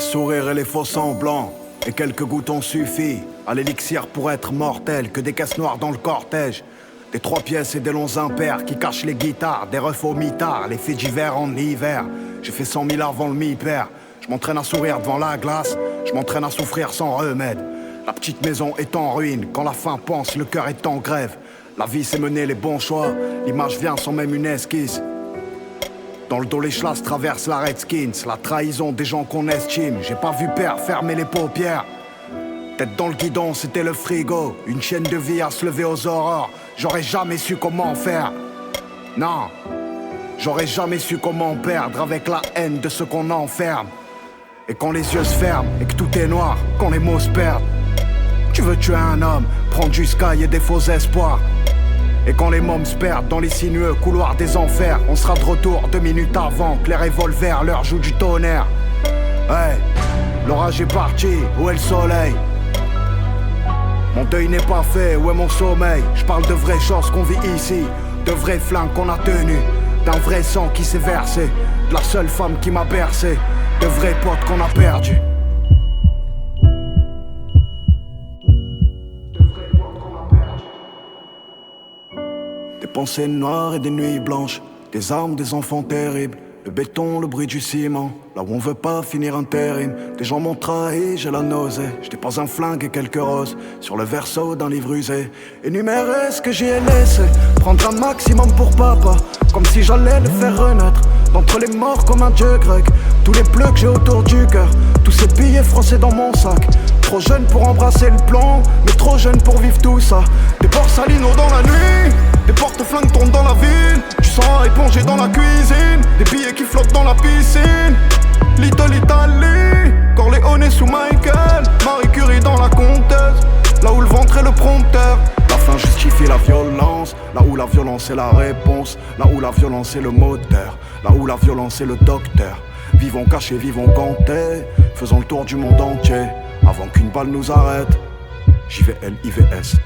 sourire et les faux semblants, et quelques gouttes ont suffi à l'élixir pour être mortel. Que des caisses noires dans le cortège, des 3 pièces et des longs impairs qui cachent les guitares, des refs au mitard, les faits d'hiver en hiver. J'ai fait 100 000 avant le mi-père. Je m'entraîne à sourire devant la glace, je m'entraîne à souffrir sans remède. La petite maison est en ruine, quand la faim pense, le cœur est en grève. La vie c'est mener les bons choix, l'image vient sans même une esquisse. Dans le dos les chlasses traversent la Redskins, la trahison des gens qu'on estime. J'ai pas vu père fermer les paupières. Tête dans le guidon, c'était le frigo. Une chaîne de vie à se lever aux aurores. J'aurais jamais su comment faire. Non, j'aurais jamais su comment perdre avec la haine de ceux qu'on enferme. Et quand les yeux se ferment et que tout est noir, quand les mots se perdent. Tu veux tuer un homme, prendre du sky et des faux espoirs. Et quand les mômes se perdent dans les sinueux couloirs des enfers, on sera de retour 2 minutes avant que les revolvers leur jouent du tonnerre. Hey, l'orage est parti, où est le soleil? Mon deuil n'est pas fait, où est mon sommeil? Je parle de vraies choses qu'on vit ici, de vrais flingues qu'on a tenus, d'un vrai sang qui s'est versé, de la seule femme qui m'a bercé, de vrais potes qu'on a perdus. Des pensées noires et des nuits blanches, des armes, des enfants terribles, le béton, le bruit du ciment, là où on veut pas finir intérim. Des gens m'ont trahi, j'ai la nausée, j'étais pas un flingue et quelques roses sur le verso d'un livre usé. Énumérer ce que j'y ai laissé, prendre un maximum pour papa, comme si j'allais le faire renaître d'entre les morts comme un dieu grec. Tous les bleus que j'ai autour du cœur, tous ces billets français dans mon sac. Trop jeune pour embrasser le plan, mais trop jeune pour vivre tout ça. Des Borsalino dans la nuit, des porte-flingues tournent dans la ville, du sang épongé dans la cuisine, des billets qui flottent dans la piscine. Little Italy, Corleone sous Michael, Marie Curie dans la conteuse, là où le ventre est le prompteur. La fin justifie la violence, là où la violence est la réponse, là où la violence est le moteur, là où la violence est le docteur. Vivons cachés, vivons gantés, faisons le tour du monde entier, avant qu'une balle nous arrête. JVL, IVS.